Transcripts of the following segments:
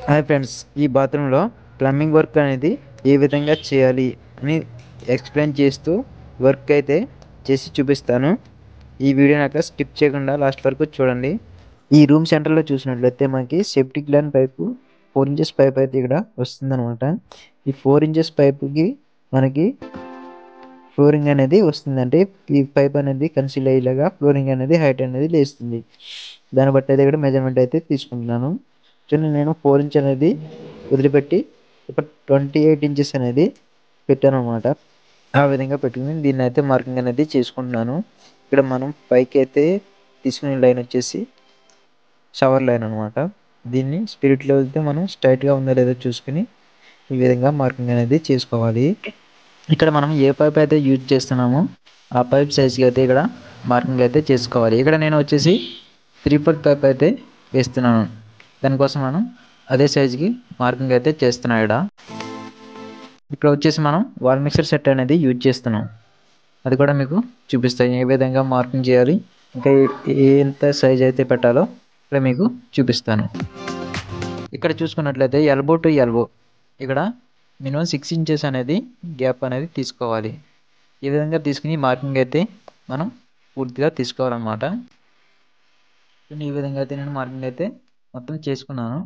Hi friends, ఈ బాత్రూంలో plumbing work అనేది ఏ విధంగా చేయాలి అని ఎక్స్ప్లెయిన్ చేస్తూ వర్క్ అయితే చేసి చూపిస్తాను. ఈ వీడియోని అక్కడ స్కిప్ చేయకుండా లాస్ట్ వరకు చూడండి. ఈ రూమ్ సెంటర్లో చూసినట్లయితే మనకి septic line pipe 4 inches pipe అయితే ఇక్కడ వస్తుందన్నమాట. ఈ 4 ఇంచెస్ పైపుకి మనకి ఫ్లోరింగ్ అనేది వస్తుంది. అంటే ఈ పైప్ అనేది కన్సీల్ అయ్యేలాగా ఫ్లోరింగ్ అనేది హైట్ అనేది లేస్తుంది. దాన్ని బట్టి అయితే ఇక్కడ మెజర్మెంట్ అయితే తీసుకుంటున్నాను. నేను 4 ఇంచ్ అనేది వదిలిపెట్టి ఒక 28 ఇంచెస్ అనేది పెట్టాను అనమాట. ఆ విధంగా పెట్టుకుని దీన్ని అయితే మార్కింగ్ అనేది చేసుకుంటున్నాను. ఇక్కడ మనం పైకి అయితే తీసుకునే లైన్ వచ్చేసి షవర్ లైన్ అనమాట. దీన్ని స్పిరిట్లో వెళ్తే మనం స్ట్రైట్గా ఉందో లేదో చూసుకుని ఈ విధంగా మార్కింగ్ అనేది చేసుకోవాలి. ఇక్కడ మనం ఏ పైప్ అయితే యూజ్ చేస్తున్నామో ఆ పైప్ సైజ్కి అయితే ఇక్కడ మార్కింగ్ అయితే చేసుకోవాలి. ఇక్కడ నేను వచ్చేసి 3/4 పైప్ అయితే వేస్తున్నాను. దానికోసం మనం అదే సైజుకి మార్కింగ్ అయితే చేస్తున్నాం. ఇక్కడ వచ్చేసి మనం వాల్ మిక్సర్ సెట్ అనేది యూజ్ చేస్తున్నాం. అది కూడా మీకు చూపిస్తాను ఏ విధంగా మార్కింగ్ చేయాలి, ఇంకా ఎంత సైజ్ అయితే పెట్టాలో ఇక్కడ మీకు చూపిస్తాను. ఇక్కడ చూసుకున్నట్లయితే ఎల్బో టు ఎల్బో ఇక్కడ మినిమం 6 ఇంచెస్ అనేది గ్యాప్ అనేది తీసుకోవాలి. ఈ విధంగా తీసుకుని మార్కింగ్ అయితే మనం పూర్తిగా తీసుకోవాలన్నమాట. ఈ విధంగా అయితే నేను మార్కింగ్ అయితే మొత్తం చేసుకున్నాను.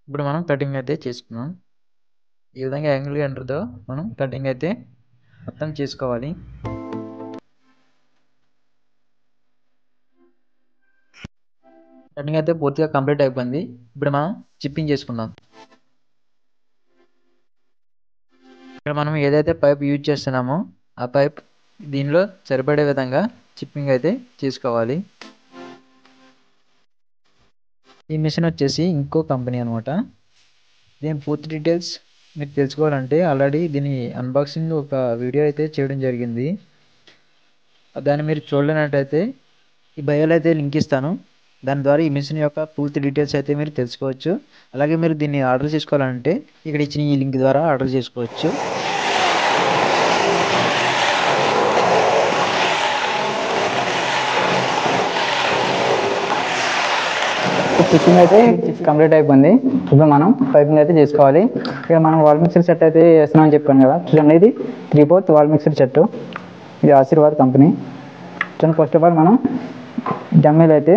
ఇప్పుడు మనం కటింగ్ అయితే చేసుకున్నాం. ఈ విధంగా యాంగిల్ ఎంటర్తో మనం కటింగ్ అయితే మొత్తం చేసుకోవాలి. కటింగ్ అయితే పూర్తిగా కంప్లీట్ అయిపోయింది. ఇప్పుడు మనం చిప్పింగ్ చేసుకుందాం. ఇక్కడ మనం ఏదైతే పైప్ యూజ్ చేస్తున్నామో ఆ పైప్ దీనిలో సరిపడే విధంగా చిప్పింగ్ అయితే చేసుకోవాలి. ఈ మిషన్ వచ్చేసి ఇంకో కంపెనీ అనమాట. దీని పూర్తి డీటెయిల్స్ మీరు తెలుసుకోవాలంటే ఆల్రెడీ దీని అన్బాక్సింగ్ ఒక వీడియో అయితే చేయడం జరిగింది. దాన్ని మీరు చూడలేనట్టయితే ఈ బయోలో అయితే లింక్ ఇస్తాను. దాని ద్వారా ఈ మిషన్ యొక్క పూర్తి డీటెయిల్స్ అయితే మీరు తెలుసుకోవచ్చు. అలాగే మీరు దీన్ని ఆర్డర్ చేసుకోవాలంటే ఇక్కడ ఇచ్చిన ఈ లింక్ ద్వారా ఆర్డర్ చేసుకోవచ్చు. స్టిచ్చింగ్ అయితే కంప్లీట్ అయిపోయింది. ఇప్పుడు మనం పైపింగ్ అయితే చేసుకోవాలి. ఇక్కడ మనం వాల్ మిక్సర్ సెట్ అయితే వేస్తున్నామని చెప్పాను కదా. చూడండి, ఇది 3/4 వాల్ మిక్సర్ సెట్. ఇది ఆశీర్వాద్ కంపెనీ. చూడండి, ఫస్ట్ ఆఫ్ ఆల్ మనం డమ్మీలు అయితే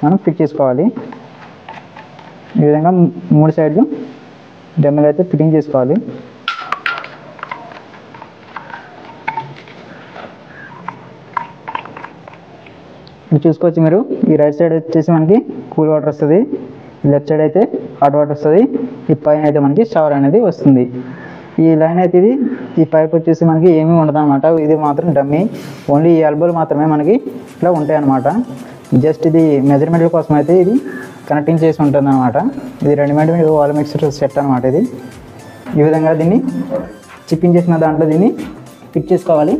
మనం ఫిట్ చేసుకోవాలి. ఈ విధంగా 3 సైడ్లు డమ్మీలు అయితే ఫిట్టింగ్ చేసుకోవాలి. చూసుకోవచ్చు మీరు. ఈ రైట్ సైడ్ వచ్చేసి మనకి కూల్ వాటర్ వస్తుంది, లెఫ్ట్ సైడ్ అయితే హాట్ వాటర్ వస్తుంది, ఈ పైన అయితే మనకి షవర్ అనేది వస్తుంది. ఈ లైన్ అయితే ఈ పైప్ వచ్చేసి మనకి ఏమీ ఉండదు అనమాట. ఇది మాత్రం డమ్మీ, ఓన్లీ ఈ ఎల్బోలు మాత్రమే మనకి ఇట్లా ఉంటాయి అన్నమాట. జస్ట్ ఇది మెజర్మెంట్ల కోసం అయితే ఇది కనెక్టింగ్ చేసి ఉంటుంది అనమాట. ఇది రెడీమేడ్ వాల్ మిక్సర్ సెట్ అనమాట. ఇది ఈ విధంగా దీన్ని చిప్పింగ్ చేసిన దాంట్లో దీన్ని ఫిట్ చేసుకోవాలి.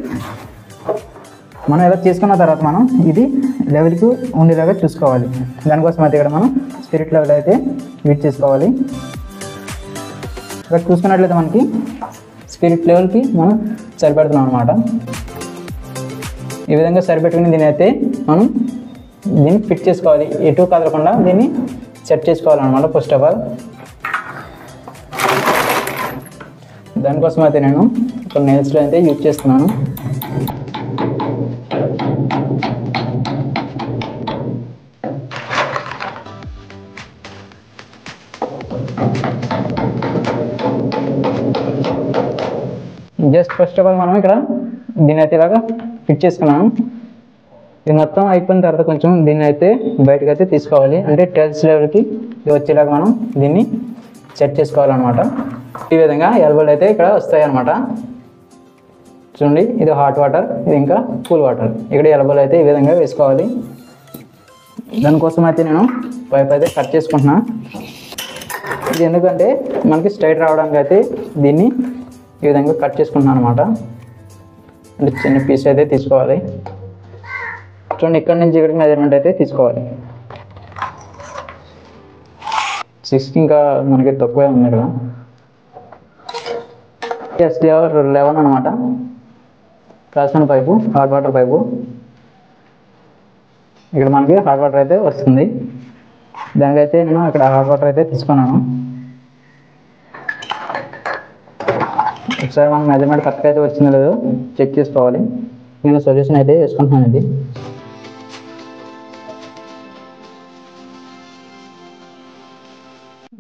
మనం ఎలా చేసుకున్న తర్వాత మనం ఇది లెవెల్కి ఉండేలాగా చూసుకోవాలి. దానికోసం అయితే ఇక్కడ మనం స్పిరిట్ లెవెల్ అయితే ఫిట్ చేసుకోవాలి. ఇక్కడ చూసుకున్నట్లయితే మనకి స్పిరిట్ లెవెల్కి మనం సరిపెడుతున్నాం అనమాట. ఈ విధంగా సరిపెట్టుకుని దీని అయితే మనం దీన్ని ఫిట్ చేసుకోవాలి. ఎటు కదలకుండా దీన్ని సెట్ చేసుకోవాలన్నమాట. ఫస్ట్ ఆఫ్ ఆల్ దానికోసం అయితే నేను కొన్ని నెయిల్స్లో అయితే యూజ్ చేస్తున్నాను. జస్ట్ ఫస్ట్ ఆఫ్ ఆల్ మనం ఇక్కడ దీన్ని అయితే ఇలాగా ఫిట్ చేసుకున్నాము. ఇది మొత్తం అయిపోయిన తర్వాత కొంచెం దీన్ని అయితే బయటకు అయితే తీసుకోవాలి. అంటే టైల్స్ లెవెల్కి వచ్చేలాగా మనం దీన్ని సెట్ చేసుకోవాలన్నమాట. ఈ విధంగా ఎల్బోలు అయితే ఇక్కడ వస్తాయి అన్నమాట. చూడండి, ఇది హాట్ వాటర్, ఇది ఇంకా కూల్ వాటర్. ఇక్కడ ఎల్బోలు అయితే ఈ విధంగా వేసుకోవాలి. దానికోసం అయితే నేను పైప్ అయితే కట్ చేసుకుంటున్నా. ఇది ఎందుకంటే మనకి స్ట్రైట్ రావడానికి అయితే దీన్ని ఈ విధంగా కట్ చేసుకుంటున్నాను అనమాట. అంటే చిన్న పీస్ అయితే తీసుకోవాలి. చూడండి, ఇక్కడ నుంచి ఇక్కడికి మెజర్మెంట్ అయితే తీసుకోవాలి. 6 ఇంకా మనకి తక్కువే ఉంది ఇక్కడ. SDR11 అనమాట. రాసిన పైపు హాట్ వాటర్ పైపు. ఇక్కడ మనకి హాట్ వాటర్ అయితే వస్తుంది. దానికైతే నేను ఇక్కడ హాట్ వాటర్ అయితే తీసుకున్నాను. ఒకసారి మనం మెజర్మెంట్ కరెక్ట్గా అయితే వచ్చిందో లేదో చెక్ చేసుకోవాలి. నేను సొల్యూషన్ అయితే వేసుకుంటున్నాను. ఇది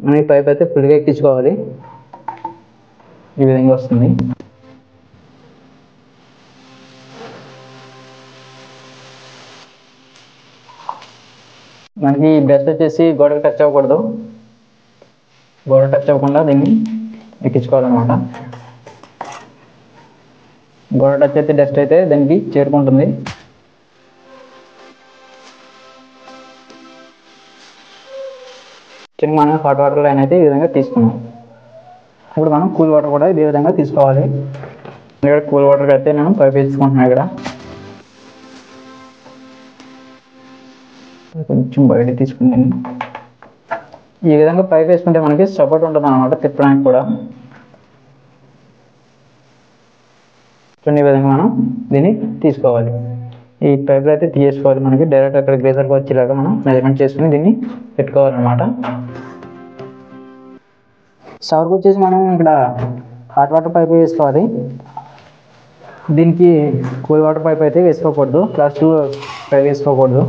మనం ఈ పైప్ అయితే ఫుల్గా ఎక్కించుకోవాలి. ఈ విధంగా వస్తుంది. మనకి బ్రష్ వచ్చేసి గోడకు టచ్ అవ్వకూడదు. గోడ టచ్ అవ్వకుండా దీన్ని ఎక్కించుకోవాలన్నమాట. గోడ టచ్ అయితే డస్ట్ అయితే దానికి చేరుకుంటుంది. చిన్న మనం హాట్ వాటర్ లైన్ అయితే ఈ విధంగా తీసుకున్నాం. ఇప్పుడు మనం కూల్ వాటర్ కూడా ఇదే విధంగా తీసుకోవాలి. ఇక్కడ కూల్ వాటర్ అయితే నేను పైప్ వేసుకుంటున్నాను. ఇక్కడ కొంచెం బయట తీసుకున్నాను. ఈ విధంగా పైప్ వేసుకుంటే మనకి సపోర్ట్ ఉంటుంది అన్నమాట తిప్పడానికి కూడా. ఈ విధంగా మనం దీన్ని తీసుకోవాలి. ఈ పైపులు అయితే తీసుకోవాలి. మనకి డైరెక్ట్ అక్కడ గ్లేజర్కి వచ్చేలాగా మనం మెజర్మెంట్ చేసుకుని దీన్ని పెట్టుకోవాలన్నమాట. షవర్కి వచ్చేసి మనం ఇక్కడ హాట్ వాటర్ పైప్ వేసుకోవాలి. దీనికి కూల్ వాటర్ పైప్ అయితే వేసుకోకూడదు. క్లాస్ 2 పైప్ వేసుకోకూడదు.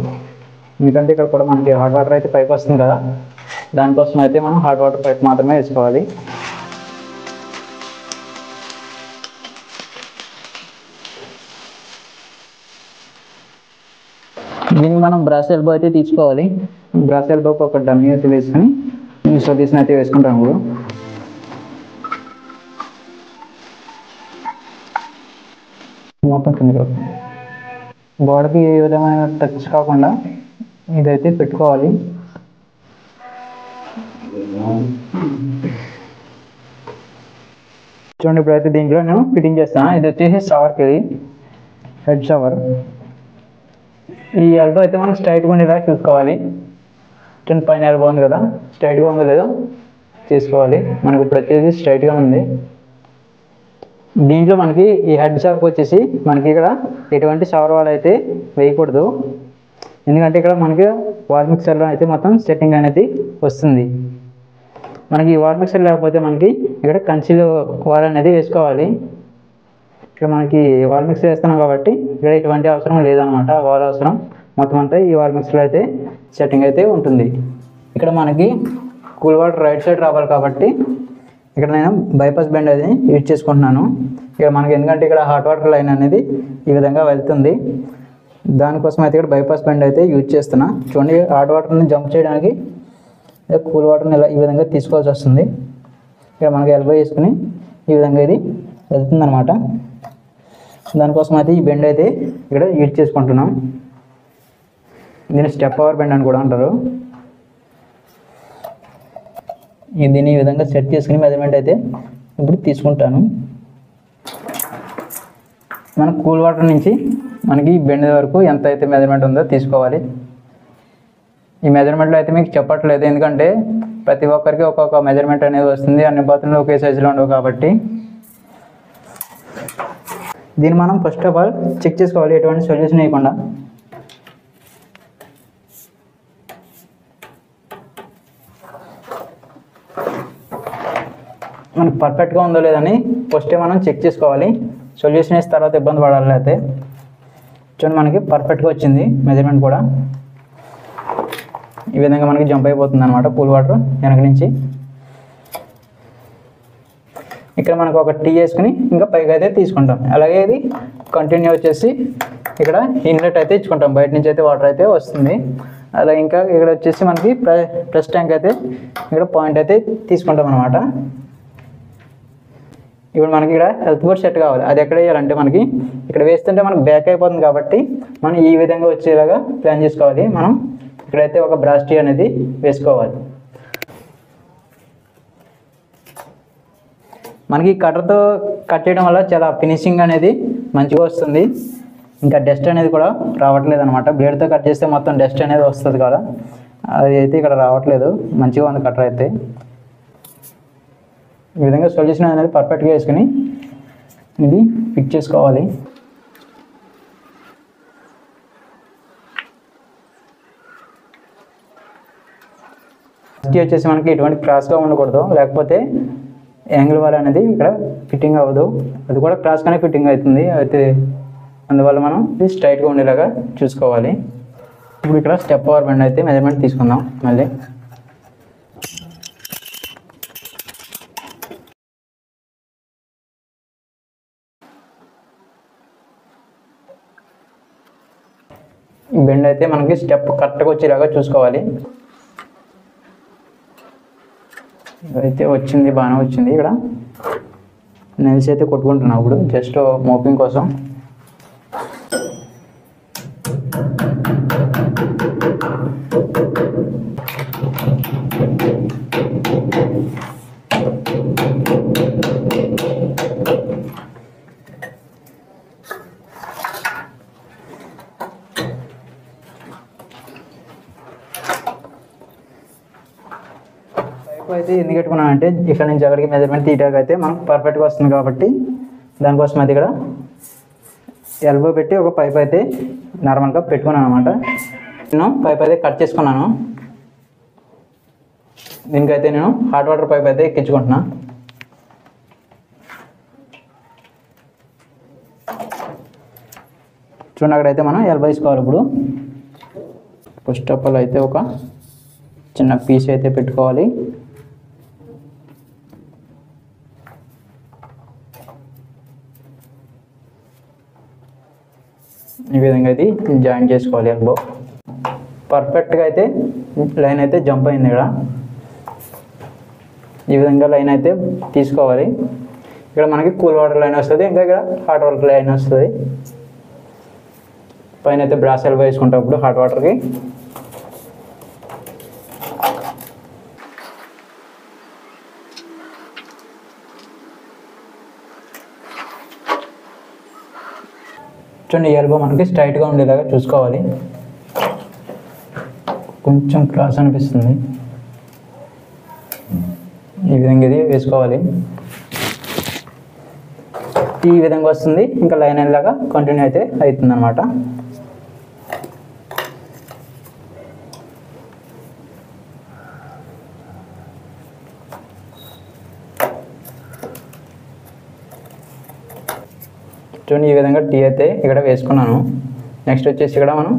ఎందుకంటే ఇక్కడ కూడా మనకి హాట్ వాటర్ అయితే పైప్ వస్తుంది కదా, దానికోసం అయితే మనం హాట్ వాటర్ పైప్ మాత్రమే వేసుకోవాలి. దీనికి మనం బ్రాస్ ఎల్బో అయితే తీసుకోవాలి. బ్రాస్ ఎల్బోకి ఒక డమ్మీ అయితే వేసుకొని ఈ సొల్యూషన్ అయితే వేసుకుంటాము. ఇప్పుడు మొత్తం కిందకి గోడకి ఏ విధమైన టచ్ కాకుండా ఇదైతే పెట్టుకోవాలి. చూడండి, ఇప్పుడైతే దీంట్లో నేను ఫిట్టింగ్ చేస్తాను. ఇది వచ్చేసి షవర్కి, ఇది హెడ్ షవర్. ఈ ఎల్బో అయితే మనం స్ట్రైట్గా ఉండేలా చూసుకోవాలి. పైన ఎల్బో ఉంది కదా, స్ట్రైట్గా ఉందో లేదో చేసుకోవాలి. మనకి ఇప్పుడు వచ్చేసి స్ట్రైట్గా ఉంది. దీంట్లో మనకి ఈ హెడ్ షవర్కి వచ్చేసి మనకి ఇక్కడ ఎటువంటి షవర్ వాల్ అయితే వేయకూడదు. ఎందుకంటే ఇక్కడ మనకి వాల్ మిక్సర్లో అయితే మొత్తం సెట్టింగ్ అనేది వస్తుంది. మనకి ఈ వాల్ మిక్సర్ లేకపోతే మనకి ఇక్కడ కన్సీల్ వాల్ అనేది వేసుకోవాలి. ఇక్కడ మనకి వాల్ మిక్సర్ వేస్తున్నాం కాబట్టి ఇక్కడ ఎటువంటి అవసరం లేదనమాట. వాల్ అవసరం మొత్తం అంతా ఈ వాల్ మిక్సర్లో అయితే సెట్టింగ్ అయితే ఉంటుంది. ఇక్కడ మనకి కూల్ వాటర్ రైట్ సైడ్ రావాలి కాబట్టి ఇక్కడ నేను బైపాస్ బెండ్ అనేది యూజ్ చేసుకుంటున్నాను. ఇక్కడ మనకి ఎందుకంటే ఇక్కడ హాట్ వాటర్ లైన్ అనేది ఈ విధంగా వెళ్తుంది, దానికోసం అయితే ఇక్కడ బైపాస్ బెండ్ అయితే యూజ్ చేస్తున్నా. చూడండి, హాట్ వాటర్ని జంప్ చేయడానికి కూల్ వాటర్ని ఇలా ఈ విధంగా తీసుకోవాల్సి వస్తుంది. ఇక్కడ మనకి ఎల్బో వేసుకుని ఈ విధంగా ఇది వెళ్తుంది అనమాట. దానికోసం అయితే ఈ బెండ్ అయితే ఇక్కడ యూజ్ చేసుకుంటున్నాం. దీన్ని స్టెప్ ఓవర్ బెండ్ అని కూడా అంటారు. దీన్ని ఈ విధంగా సెట్ చేసుకుని మెజర్మెంట్ అయితే ఇప్పుడు తీసుకుంటాను. మన కూల్ వాటర్ నుంచి మనకి బెండ్ వరకు ఎంత అయితే మెజర్మెంట్ ఉందో తీసుకోవాలి. ఈ మెజర్మెంట్లో అయితే మీకు చెప్పట్లేదు, ఎందుకంటే ప్రతి ఒక్కరికి ఒక్కొక్క మెజర్మెంట్ అనేది వస్తుంది. అన్ని బాత్రూంలు ఒకే సైజులో ఉండవు కాబట్టి దీన్ని మనం ఫస్ట్ ఆఫ్ ఆల్ చెక్ చేసుకోవాలి ఎటువంటి సొల్యూషన్ వేయకుండా. మనకు పర్ఫెక్ట్గా ఉందో లేదని ఫస్టే మనం చెక్ చేసుకోవాలి. సొల్యూషన్ వేసిన తర్వాత ఇబ్బంది పడాలి. అయితే చూడండి, మనకి పర్ఫెక్ట్గా వచ్చింది మెజర్మెంట్ కూడా. ఈ విధంగా మనకి జంప్ అయిపోతుంది అనమాట కూల్ వాటర్ వెనక నుంచి. ఇక్కడ మనకు ఒక టీ వేసుకుని ఇంకా పైకి అయితే తీసుకుంటాం. అలాగే ఇది కంటిన్యూ వచ్చేసి ఇక్కడ ఇన్లెట్ అయితే ఇచ్చుకుంటాం, బయట నుంచి అయితే వాటర్ అయితే వస్తుంది. అలాగే ఇంకా ఇక్కడ వచ్చేసి మనకి ప్లస్ ట్యాంక్ అయితే ఇక్కడ పాయింట్ అయితే తీసుకుంటాం అనమాట. ఇప్పుడు మనకి ఇక్కడ హెల్త్ బోర్డ్ సెట్ కావాలి. అది ఎక్కడ వేయాలంటే మనకి ఇక్కడ వేస్తుంటే మనకు బ్యాక్ అయిపోతుంది కాబట్టి మనం ఈ విధంగా వచ్చేలాగా ప్లాన్ చేసుకోవాలి. మనం ఇక్కడైతే ఒక బ్రాస్ టీ అనేది వేసుకోవాలి. మనకి కట్టర్తో కట్ చేయడం వల్ల చాలా ఫినిషింగ్ అనేది మంచిగా వస్తుంది. ఇంకా డస్ట్ అనేది కూడా రావట్లేదు అనమాట. బ్లేడ్తో కట్ చేస్తే మొత్తం డస్ట్ అనేది వస్తుంది కదా, అది అయితే ఇక్కడ రావట్లేదు. మంచిగా ఉంది కట్టర్ అయితే. ఈ విధంగా సొల్యూషన్ అనేది పర్ఫెక్ట్గా వేసుకుని ఇది ఫిక్స్ చేసుకోవాలి. వచ్చేసి మనకి ఎటువంటి క్రాస్గా ఉండకూడదు, లేకపోతే యాంగిల్ వాల్ అనేది ఇక్కడ ఫిట్టింగ్ అవ్వదు. అది కూడా క్రాస్గానే ఫిట్టింగ్ అవుతుంది. అయితే అందువల్ల మనం ఇది స్ట్రైట్గా ఉండేలాగా చూసుకోవాలి. ఇప్పుడు ఇక్కడ స్టెప్ పవర్ బెండ్ అయితే మెజర్మెంట్ తీసుకుందాం. మళ్ళీ బెండ్ అయితే మనకి స్టెప్ కరెక్ట్గా వచ్చేలాగా చూసుకోవాలి. అయితే వచ్చింది, బాగానే వచ్చింది. ఇక్కడ నెల్స్ అయితే కొట్టుకుంటున్నాం ఇప్పుడు జస్ట్ మోపింగ్ కోసం. అయితే ఎందుకు పెట్టుకున్నాను అంటే ఇక్కడ నుంచి అక్కడికి మెజర్మెంట్ తీయడానికి అయితే మనకు పర్ఫెక్ట్గా వస్తుంది కాబట్టి దానికోసం అయితే ఇక్కడ ఎల్బో పెట్టి ఒక పైప్ అయితే నార్మల్గా పెట్టుకున్నాను అనమాట. నేను పైప్ అయితే కట్ చేసుకున్నాను. దీనికైతే నేను హాట్ వాటర్ పైప్ అయితే ఎక్కించుకుంటున్నా. చూడండి, అక్కడైతే మనం ఎల్బో వేసుకోవాలి. ఇప్పుడు ఫస్ట్ ఆఫ్ ఆల్ అయితే ఒక చిన్న పీస్ అయితే పెట్టుకోవాలి. ఈ విధంగా అయితే జాయిన్ చేసుకోవాలి. ఎల్బో పర్ఫెక్ట్గా అయితే లైన్ అయితే జంప్ అయింది. ఇక్కడ ఈ విధంగా లైన్ అయితే తీసుకోవాలి. ఇక్కడ మనకి కూల్ వాటర్ లైన్ వస్తుంది, ఇంకా ఇక్కడ హాట్ వాటర్ లైన్ వస్తుంది. పైన అయితే బ్రాస్ ఎల్బో వేసుకుంటాం ఇప్పుడు హాట్ వాటర్కి. చూడండి, ఎల్బో మనకి స్ట్రైట్గా ఉండేలాగా చూసుకోవాలి. కొంచెం క్రాస్ అనిపిస్తుంది. ఈ విధంగా ఇది వేసుకోవాలి. ఈ విధంగా వస్తుంది. ఇంకా లైన్ అయ్యేలాగా కంటిన్యూ అయితే అవుతుంది అన్నమాట. చూడండి, ఈ విధంగా టీ అయితే ఇక్కడ వేసుకున్నాను. నెక్స్ట్ వచ్చేసి ఇక్కడ మనం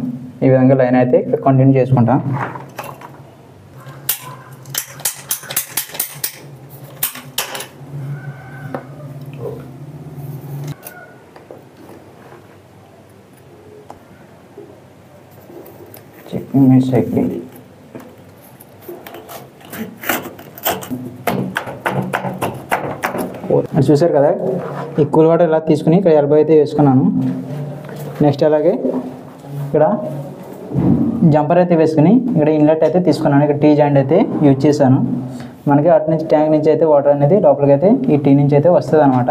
ఈ విధంగా లైన్ అయితే ఇక్కడ కంటిన్యూ చేసుకుంటాం. చెకింగ్ మిస్ అయిపోయింది. చూసారు కదా, ఈ కూల్ వాటర్ ఇలా తీసుకుని ఇక్కడ ఎల్బో అయితే వేసుకున్నాను. నెక్స్ట్ అలాగే ఇక్కడ జంపర్ అయితే వేసుకుని ఇక్కడ ఇన్లెట్ అయితే తీసుకున్నాను. ఇక్కడ టీ జాయింట్ అయితే యూజ్ చేశాను. మనకి అటు నుంచి ట్యాంక్ నుంచి అయితే వాటర్ అనేది లోపలికి అయితే ఈ టీ నుంచి అయితే వస్తుంది అనమాట.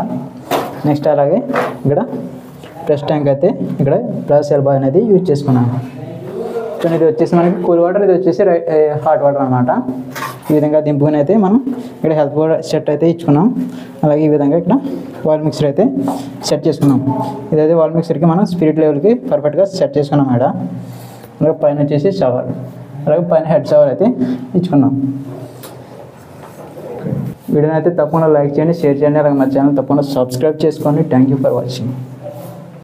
నెక్స్ట్ అలాగే ఇక్కడ ప్లస్ ట్యాంక్ అయితే ఇక్కడ ప్లస్ ఎల్బో అనేది యూజ్ చేసుకున్నాను. సో ఇది వచ్చేసి మనకి కూల్ వాటర్, ఇది వచ్చేసి హాట్ వాటర్ అనమాట. ఈ విధంగా దింపుకుని అయితే మనం ఇక్కడ హెల్ప్ సెట్ అయితే ఇచ్చుకున్నాం. అలాగే ఈ విధంగా ఇక్కడ వాల్ మిక్సర్ అయితే సెట్ చేసుకున్నాం. ఇదైతే వాల్ మిక్సర్కి మనం స్పిరిట్ లెవెల్కి పర్ఫెక్ట్గా సెట్ చేసుకున్నాం ఇక్కడ. అలాగే పైన వచ్చేసి షవర్, అలాగే పైన హెడ్ షవర్ అయితే ఇచ్చుకున్నాం. వీడియోని అయితే తప్పకుండా లైక్ చేయండి, షేర్ చేయండి. అలాగే మా ఛానల్ తప్పకుండా సబ్స్క్రైబ్ చేసుకోండి. Thank you for watching.